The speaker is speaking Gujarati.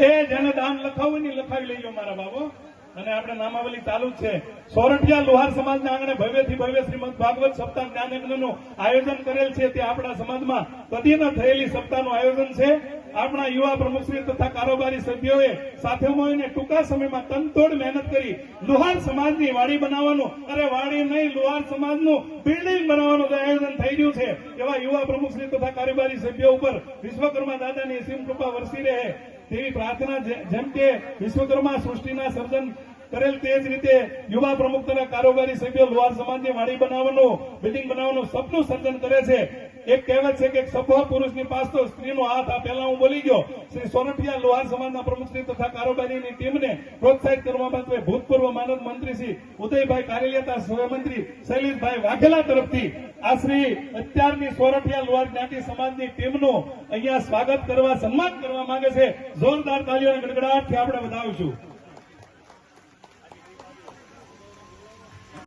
એ જેને દાન લખાવું ની લખાવી લેજો મારા બાબો. અને આપણે નામાવલી ચાલુ જ છે. સોરઠિયા લુહાર સમાજના આંગણે ભવ્યથી ભવ્ય શ્રીમદ ભાગવત સપ્તાહ જ્ઞાન યજ્ઞનું આયોજન કરેલ છે. તે આપણા સમાજમાં કદી ન થયેલી સપ્તાહનું આયોજન છે. આપણા યુવા પ્રમુખશ્રી તથા કારોબારી સભ્યોએ સાથે મળીને ટૂંકા સમયમાં તનતોડ મહેનત કરી લુહાર સમાજની વાડી બનાવવાનું, અરે વાડી નહીં લુહાર સમાજનું બિલ્ડિંગ બનાવવાનું આયોજન થઈ ગયું છે. એવા યુવા પ્રમુખશ્રી તથા કારોબારી સભ્યો ઉપર વિશ્વકર્મા દાદાની અસીમ કૃપા વરસી રહે તેવી પ્રાર્થના. જેમ કે વિશ્વકર્મા સૃષ્ટિના સર્જન કરેલ તે જ રીતે યુવા પ્રમુખ તથા કારોબારી સભ્યો લુહાર સમાજની વાડી બનાવવાનું, બિલ્ડિંગ બનાવવાનું સપનું સર્જન કરે છે. એક કહેવત છે કે સફળ પુરુષની પાસ તો સ્ત્રીનો હાથ. આ પહેલા હું બોલી ગયો. શ્રી સોરઠિયા લુહાર સમાજના પ્રમુખશ્રી તથા કારોબારીની ટીમને પ્રોત્સાહિત કરવા માટે ભૂતપૂર્વ માનદ મંત્રી શ્રી ઉદયભાઈ કારેલિયા, સહમંત્રી શૈલેષભાઈ વાઘેલા તરફથી આ શ્રી અત્યારની સોરઠિયા લુહાર જ્ઞાતિ સમાજની ટીમનું અહીંયા સ્વાગત કરવા, સન્માન કરવા માંગે છે. જોરદાર તાળીઓ અને ગડગડાટથી આપણે વધાવીશું.